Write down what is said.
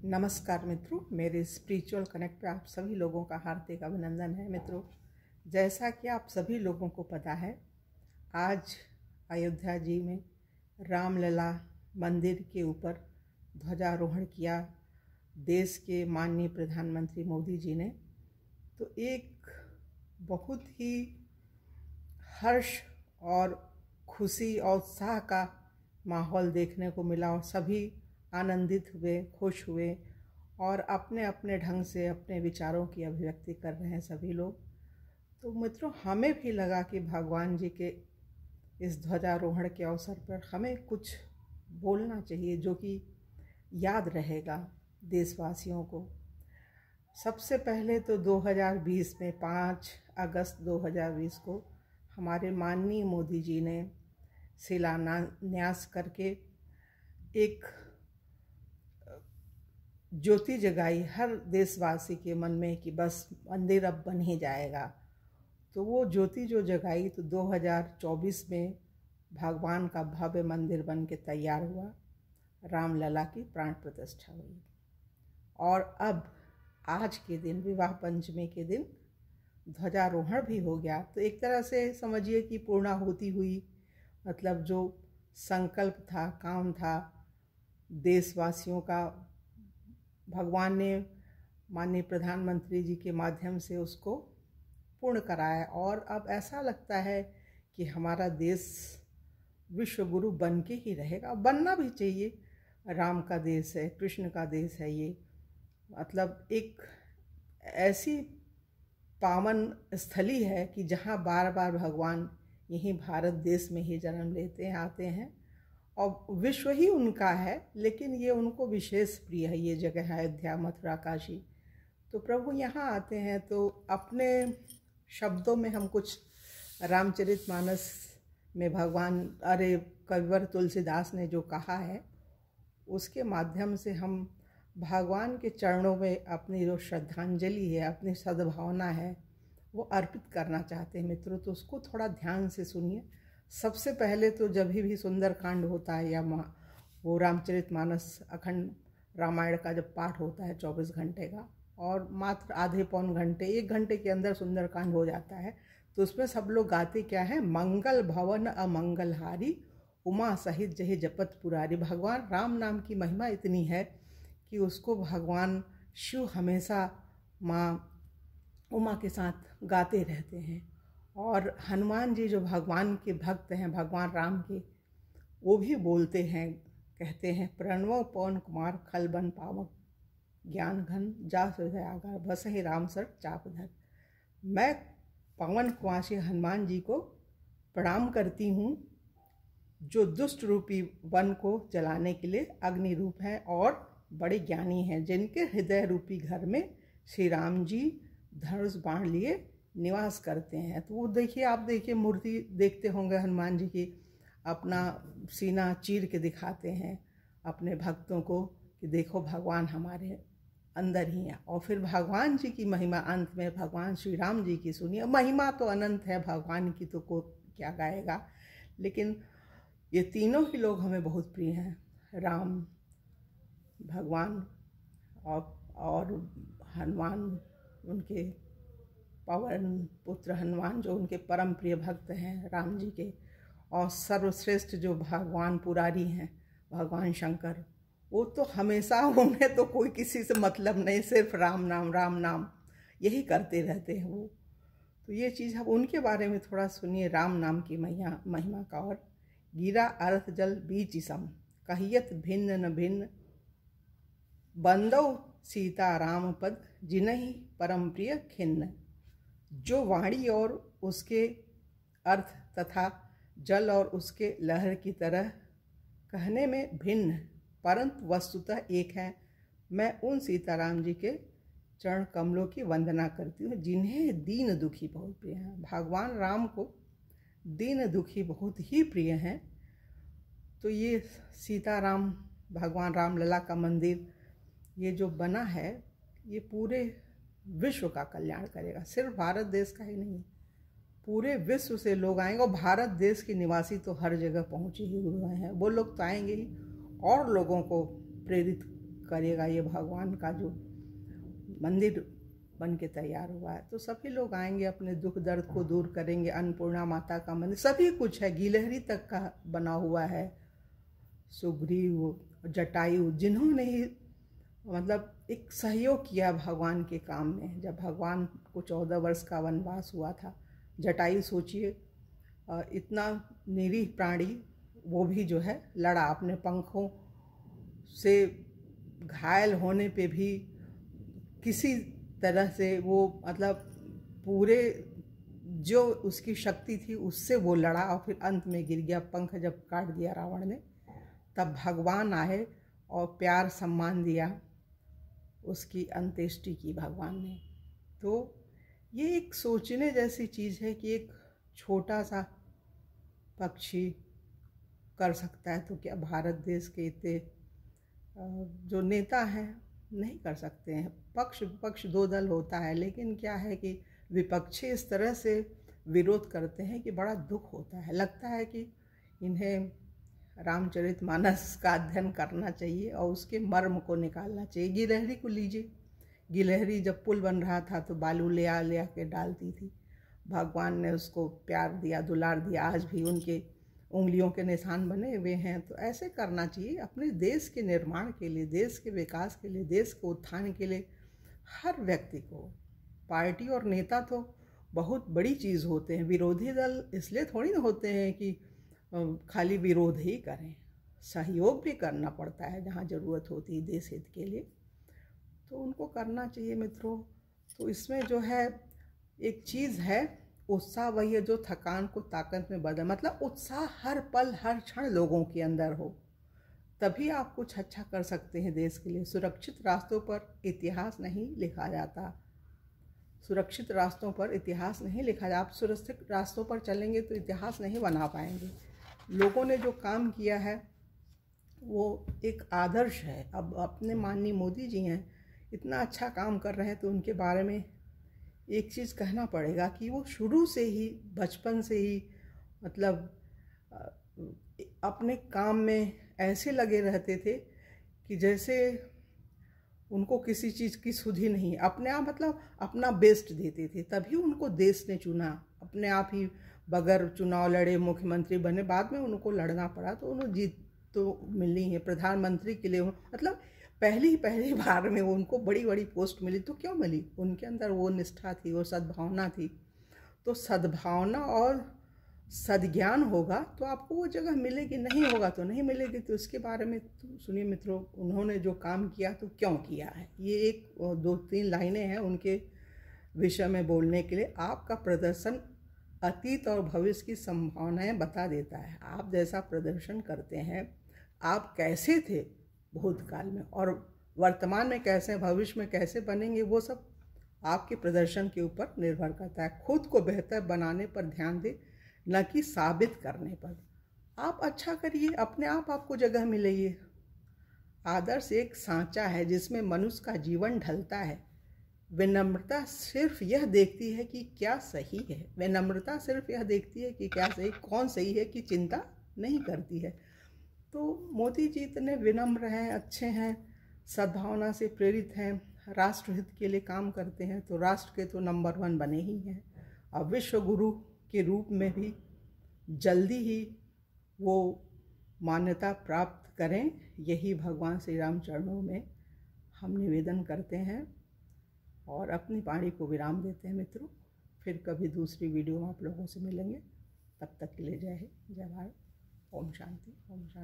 नमस्कार मित्रों, मेरे स्पिरिचुअल कनेक्ट पे आप सभी लोगों का हार्दिक अभिनंदन है। मित्रों, जैसा कि आप सभी लोगों को पता है, आज अयोध्या जी में रामलला मंदिर के ऊपर ध्वजारोहण किया देश के माननीय प्रधानमंत्री मोदी जी ने। तो एक बहुत ही हर्ष और खुशी और उत्साह का माहौल देखने को मिला और सभी आनंदित हुए, खुश हुए और अपने अपने ढंग से अपने विचारों की अभिव्यक्ति कर रहे हैं सभी लोग। तो मित्रों, हमें भी लगा कि भगवान जी के इस ध्वजारोहण के अवसर पर हमें कुछ बोलना चाहिए जो कि याद रहेगा देशवासियों को। सबसे पहले तो 2020 में 5 अगस्त 2020 को हमारे माननीय मोदी जी ने शिलान्यास करके एक ज्योति जगाई हर देशवासी के मन में कि बस मंदिर अब बन ही जाएगा। तो वो ज्योति जो जगाई तो 2024 में भगवान का भव्य मंदिर बन के तैयार हुआ, रामलला की प्राण प्रतिष्ठा हुई और अब आज के दिन विवाह पंचमी के दिन ध्वजारोहण भी हो गया। तो एक तरह से समझिए कि पूर्णाहुति हुई, मतलब जो संकल्प था, काम था देशवासियों का, भगवान ने माननीय प्रधानमंत्री जी के माध्यम से उसको पूर्ण कराया। और अब ऐसा लगता है कि हमारा देश विश्व गुरु बन के ही रहेगा, बनना भी चाहिए। राम का देश है, कृष्ण का देश है ये, मतलब एक ऐसी पावन स्थली है कि जहाँ बार बार भगवान यहीं भारत देश में ही जन्म लेते हैं, आते हैं और विश्व ही उनका है, लेकिन ये उनको विशेष प्रिय है। ये जगह है अयोध्या, मथुरा, काशी। तो प्रभु यहाँ आते हैं। तो अपने शब्दों में हम कुछ रामचरितमानस में भगवान कविवर तुलसीदास ने जो कहा है उसके माध्यम से हम भगवान के चरणों में अपनी जो श्रद्धांजलि है, अपनी सद्भावना है, वो अर्पित करना चाहते हैं मित्रों। तो उसको थोड़ा ध्यान से सुनिए। सबसे पहले तो जब भी सुंदरकांड होता है या वो रामचरितमानस अखंड रामायण का जब पाठ होता है 24 घंटे का, और मात्र आधे पौन घंटे 1 घंटे के अंदर सुंदरकांड हो जाता है, तो उसमें सब लोग गाते क्या है, मंगल भवन अमंगलहारी उमा सहित जहे जपत पुरारी। भगवान राम नाम की महिमा इतनी है कि उसको भगवान शिव हमेशा माँ उमा के साथ गाते रहते हैं। और हनुमान जी जो भगवान के भक्त हैं, भगवान राम के, वो भी बोलते हैं, कहते हैं, प्रणव पवन कुमार खलबन पावक ज्ञान घन जा हृदयागार बस ही राम सर चाप धर। मैं पवन कुमार हनुमान जी को प्रणाम करती हूँ जो दुष्ट रूपी वन को जलाने के लिए अग्नि रूप हैं और बड़े ज्ञानी हैं, जिनके हृदय रूपी घर में श्री राम जी धनुष बाण लिए निवास करते हैं। तो वो देखिए, आप देखिए, मूर्ति देखते होंगे हनुमान जी की, अपना सीना चीर के दिखाते हैं अपने भक्तों को कि देखो भगवान हमारे अंदर ही है। और फिर भगवान जी की महिमा अंत में भगवान श्री राम जी की सुनिए। महिमा तो अनंत है भगवान की, तो को क्या गाएगा, लेकिन ये तीनों ही लोग हमें बहुत प्रिय हैं, राम भगवान और हनुमान, उनके पवन पुत्र हनुमान जो उनके परम प्रिय भक्त हैं राम जी के, और सर्वश्रेष्ठ जो भगवान पुरारी हैं भगवान शंकर, वो तो हमेशा, उन्हें तो कोई किसी से मतलब नहीं, सिर्फ राम नाम यही करते रहते हैं वो। तो ये चीज़ अब उनके बारे में थोड़ा सुनिए, राम नाम की महिमा का। और गिरा अर्थ जल बीच सम कहियत भिन्न न भिन्न बंदौ सीता राम पद जिनहि परम प्रिय खिन्न। जो वाणी और उसके अर्थ तथा जल और उसके लहर की तरह कहने में भिन्न परंतु वस्तुतः एक है, मैं उन सीताराम जी के चरण कमलों की वंदना करती हूँ जिन्हें दीन दुखी बहुत प्रिय हैं। भगवान राम को दीन दुखी बहुत ही प्रिय हैं। तो ये सीताराम भगवान रामलला का मंदिर ये जो बना है, ये पूरे विश्व का कल्याण करेगा। सिर्फ भारत देश का ही नहीं, पूरे विश्व से लोग आएंगे। और भारत देश के निवासी तो हर जगह पहुँचे ही हुए हैं, वो लोग तो आएंगे ही और लोगों को प्रेरित करेगा ये भगवान का जो मंदिर बन के तैयार हुआ है। तो सभी लोग आएंगे, अपने दुख दर्द को दूर करेंगे। अन्नपूर्णा माता का मंदिर सभी कुछ है, गिलहरी तक का बना हुआ है। सुग्रीव, जटायु, जिन्होंने ही मतलब एक सहयोग किया भगवान के काम में। जब भगवान को 14 वर्ष का वनवास हुआ था, जटायु सोचिए इतना निरीह प्राणी, वो भी जो है लड़ा, अपने पंखों से घायल होने पे भी किसी तरह से वो मतलब पूरे जो उसकी शक्ति थी उससे वो लड़ा और फिर अंत में गिर गया। पंख जब काट दिया रावण ने, तब भगवान आए और प्यार सम्मान दिया, उसकी अंत्येष्टि की भगवान ने। तो ये एक सोचने जैसी चीज़ है कि एक छोटा सा पक्षी कर सकता है, तो क्या भारत देश के इतने जो नेता हैं नहीं कर सकते हैं। पक्ष विपक्ष दो दल होता है, लेकिन क्या है कि विपक्षी इस तरह से विरोध करते हैं कि बड़ा दुख होता है। लगता है कि इन्हें रामचरितमानस का अध्ययन करना चाहिए और उसके मर्म को निकालना चाहिए। गिलहरी को लीजिए, गिलहरी जब पुल बन रहा था तो बालू ले आ के डालती थी, भगवान ने उसको प्यार दिया, दुलार दिया, आज भी उनके उंगलियों के निशान बने हुए हैं। तो ऐसे करना चाहिए अपने देश के निर्माण के लिए, देश के विकास के लिए, देश के उत्थान के लिए। हर व्यक्ति को, पार्टी और नेता तो बहुत बड़ी चीज़ होते हैं, विरोधी दल इसलिए थोड़ी ना होते हैं कि खाली विरोध ही करें, सहयोग भी करना पड़ता है जहाँ ज़रूरत होती है देश हित के लिए, तो उनको करना चाहिए मित्रों। तो इसमें जो है एक चीज़ है, उत्साह वही है जो थकान को ताकत में बदले। मतलब उत्साह हर पल हर क्षण लोगों के अंदर हो, तभी आप कुछ अच्छा कर सकते हैं देश के लिए। सुरक्षित रास्तों पर इतिहास नहीं लिखा जाता, सुरक्षित रास्तों पर इतिहास नहीं लिखा जाता। आप सुरक्षित रास्तों पर चलेंगे तो इतिहास नहीं बना पाएंगे। लोगों ने जो काम किया है वो एक आदर्श है। अब अपने माननीय मोदी जी हैं, इतना अच्छा काम कर रहे हैं, तो उनके बारे में एक चीज़ कहना पड़ेगा कि वो शुरू से ही, बचपन से ही मतलब अपने काम में ऐसे लगे रहते थे कि जैसे उनको किसी चीज़ की सुधि नहीं, अपने आप मतलब अपना बेस्ट देते थे, तभी उनको देश ने चुना। अपने आप ही बगैर चुनाव लड़े मुख्यमंत्री बने, बाद में उनको लड़ना पड़ा तो उन्हें जीत तो मिली है। प्रधानमंत्री के लिए मतलब पहली बार में उनको बड़ी बड़ी पोस्ट मिली, तो क्यों मिली? उनके अंदर वो निष्ठा थी, वो सद्भावना थी। तो सद्भावना और सद्ज्ञान होगा तो आपको वो जगह मिलेगी, नहीं होगा तो नहीं मिलेगी। तो इसके बारे में तो सुनिए मित्रों, उन्होंने जो काम किया तो क्यों किया है, ये एक 2-3 लाइनें हैं उनके विषय में बोलने के लिए। आपका प्रदर्शन अतीत और भविष्य की संभावनाएं बता देता है। आप जैसा प्रदर्शन करते हैं, आप कैसे थे भूतकाल में और वर्तमान में कैसे, भविष्य में कैसे बनेंगे, वो सब आपके प्रदर्शन के ऊपर निर्भर करता है। खुद को बेहतर बनाने पर ध्यान दें, न कि साबित करने पर। आप अच्छा करिए, अपने आप आपको जगह मिलेगी। आदर्श एक सांचा है जिसमें मनुष्य का जीवन ढलता है। विनम्रता सिर्फ यह देखती है कि क्या सही है, विनम्रता सिर्फ यह देखती है कि क्या सही, कौन सही है की चिंता नहीं करती है। तो मोदी जी इतने विनम्र हैं, अच्छे हैं, सद्भावना से प्रेरित हैं, राष्ट्रहित के लिए काम करते हैं, तो राष्ट्र के तो नंबर 1 बने ही हैं। अब विश्व गुरु के रूप में भी जल्दी ही वो मान्यता प्राप्त करें, यही भगवान श्री राम चरणों में हम निवेदन करते हैं और अपनी वाणी को विराम देते हैं मित्रों। फिर कभी दूसरी वीडियो में आप लोगों से मिलेंगे, तब तक के लिए जय हिंद, जय भारत, ओम शांति, ओम शांति।